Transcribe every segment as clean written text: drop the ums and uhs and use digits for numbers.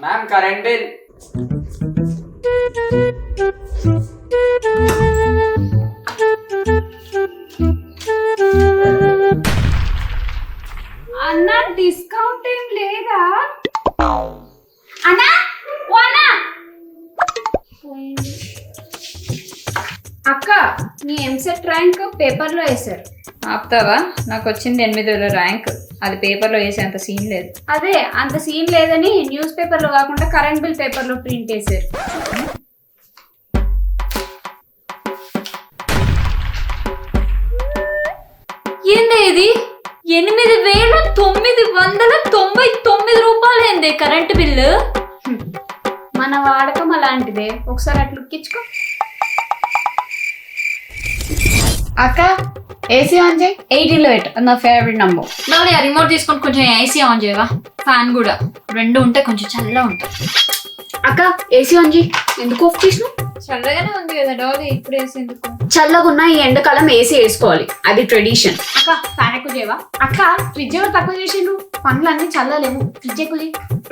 Ma'am current bill. అన్న discount ఏం లేదా అన్నా? ఓ అన్నా, అక్క నీ ఎంసెట్ ర్యాంక్ పేపర్లో వేశారు. ఆపుతావా? నాకు వచ్చింది 8,000 ర్యాంక్. అది పేపర్లో వేసేంత సీన్ లేదు. అదే అంత సీన్ లేదని న్యూస్ పేపర్లో కాకుండా కరెంట్ బిల్ పేపర్లో ప్రింట్ చేశారు. ఏంది ఇది? 8,999 రూపాయలు ఏంది కరెంట్ బిల్లు? మన వాడకం అలాంటిదే, ఒకసారి అట్లా ఎక్కించుకో. అక్క ఏసీ ఆన్ చేయి. 18లో పెట్టు, నా ఫేవరెట్ నంబర్. మళ్ళీ ఆ రిమోట్ తీసుకొని కొంచెం ఏసీ ఆన్ చేయవా? ఫ్యాన్ కూడా రెండు ఉంటే కొంచెం చల్లగా ఉంటుంది. అక్క ఏసీ ఆన్ చేయి. ఎందుకు ఆఫ్ చేసినావు? చల్లగానే ఉంది కదా డాలీ, ఇప్పుడు వేసి ఎందుకు? చల్లగా ఉన్న ఈ ఎండాకాలం ఏసీ వేసుకోవాలి, అది ట్రెడిషన్. అక్క ఫ్యాన్ ఎక్కువ చేయవా? అక్క ఫ్రిడ్జ్ ఎవరు తక్కువ చేసిండు? పనులు అన్ని చల్లలేము, ఫ్రిడ్జ్ ఎక్కువ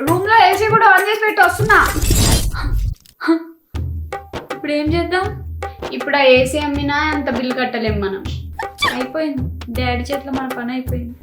రూమ్ లో ఏసీ కూడా ఆన్ చేసి పెట్టి వస్తున్నా. ఇప్పుడు ఏం చేద్దాం? ఇప్పుడు ఆ ఏసీ అమ్మినా అంత బిల్లు కట్టలేము మనం. అయిపోయింది, డాడీ చేతిలో మన పని అయిపోయింది.